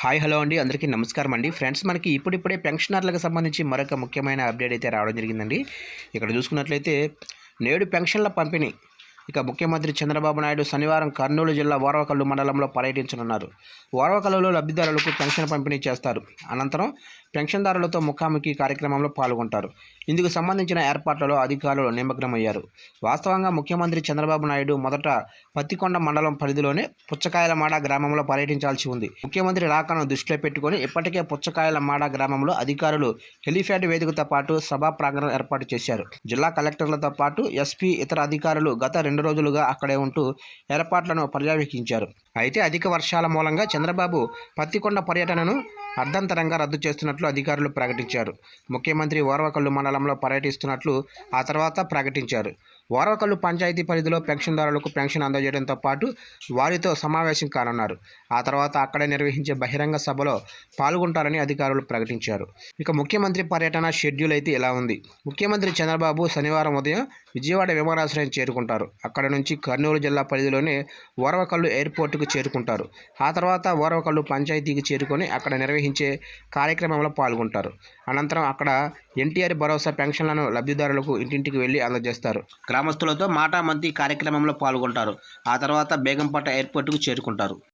Hi hello అండి, అందరికీ నమస్కారం అండి. ఫ్రెండ్స్, మనకి ఇప్పుడిప్పుడే పెన్షనర్లకు సంబంధించి మరొక ముఖ్యమైన అప్డేట్ అయితే రావడం జరిగిందండి. ఇక్కడ చూసుకున్నట్లయితే నేడు పెన్షన్ల పంపిణీ. ఇక ముఖ్యమంత్రి చంద్రబాబు నాయుడు శనివారం కర్నూలు జిల్లా ఓర్వకల్లు మండలంలో పర్యటించనున్నారు. ఓర్వకల్లులో లబ్ధిదారులకు పెన్షన్ పంపిణీ చేస్తారు. అనంతరం పెన్షన్దారులతో ముఖాముఖి కార్యక్రమంలో పాల్గొంటారు. ఇందుకు సంబంధించిన ఏర్పాట్లలో అధికారులు నిమగ్నమయ్యారు. వాస్తవంగా ముఖ్యమంత్రి చంద్రబాబు నాయుడు మొదట పత్తికొండ మండలం పరిధిలోనే పుచ్చకాయలమాడ గ్రామంలో పర్యటించాల్సి ఉంది. ముఖ్యమంత్రి రాకను దృష్టిలో పెట్టుకుని ఇప్పటికే పుచ్చకాయలమాడ గ్రామంలో అధికారులు హెలిప్యాడ్ వేదికతో పాటు సభా ప్రాంగణం ఏర్పాటు చేశారు. జిల్లా కలెక్టర్లతో పాటు ఎస్పీ, ఇతర అధికారులు గత 2 రోజులుగా అక్కడే ఉంటూ ఏర్పాట్లను పర్యవేక్షించారు. అయితే అధిక వర్షాల మూలంగా చంద్రబాబు పత్తికొండ పర్యటనను అర్ధంతరంగా రద్దు చేస్తున్నట్లు అధికారులు ప్రకటించారు. ముఖ్యమంత్రి ఓర్వకల్లు మండలంలో పర్యటిస్తున్నట్లు ఆ తర్వాత ప్రకటించారు. ఓర్వకల్లు పంచాయతీ పరిధిలో పెన్షన్దారులకు పెన్షన్ అందజేయడంతో పాటు వారితో సమావేశం కానున్నారు. ఆ తర్వాత అక్కడే నిర్వహించే బహిరంగ సభలో పాల్గొంటారని అధికారులు ప్రకటించారు. ఇక ముఖ్యమంత్రి పర్యటన షెడ్యూల్ అయితే ఇలా ఉంది. ముఖ్యమంత్రి చంద్రబాబు శనివారం ఉదయం విజయవాడ విమానాశ్రయం చేరుకుంటారు. అక్కడ నుంచి కర్నూలు జిల్లా పరిధిలోనే ఓర్వకల్లు ఎయిర్పోర్టుకు చేరుకుంటారు. ఆ తర్వాత ఓర్వకల్లు పంచాయతీకి చేరుకొని అక్కడ నిర్వహించే కార్యక్రమంలో పాల్గొంటారు. అనంతరం అక్కడ ఎన్టీఆర్ భరోసా పెన్షన్లను లబ్ధిదారులకు ఇంటింటికి వెళ్లి అందజేస్తారు. గ్రామస్తులతో మాటామంతి కార్యక్రమంలో పాల్గొంటారు. ఆ తర్వాత బేగంపేట ఎయిర్పోర్టుకు చేరుకుంటారు.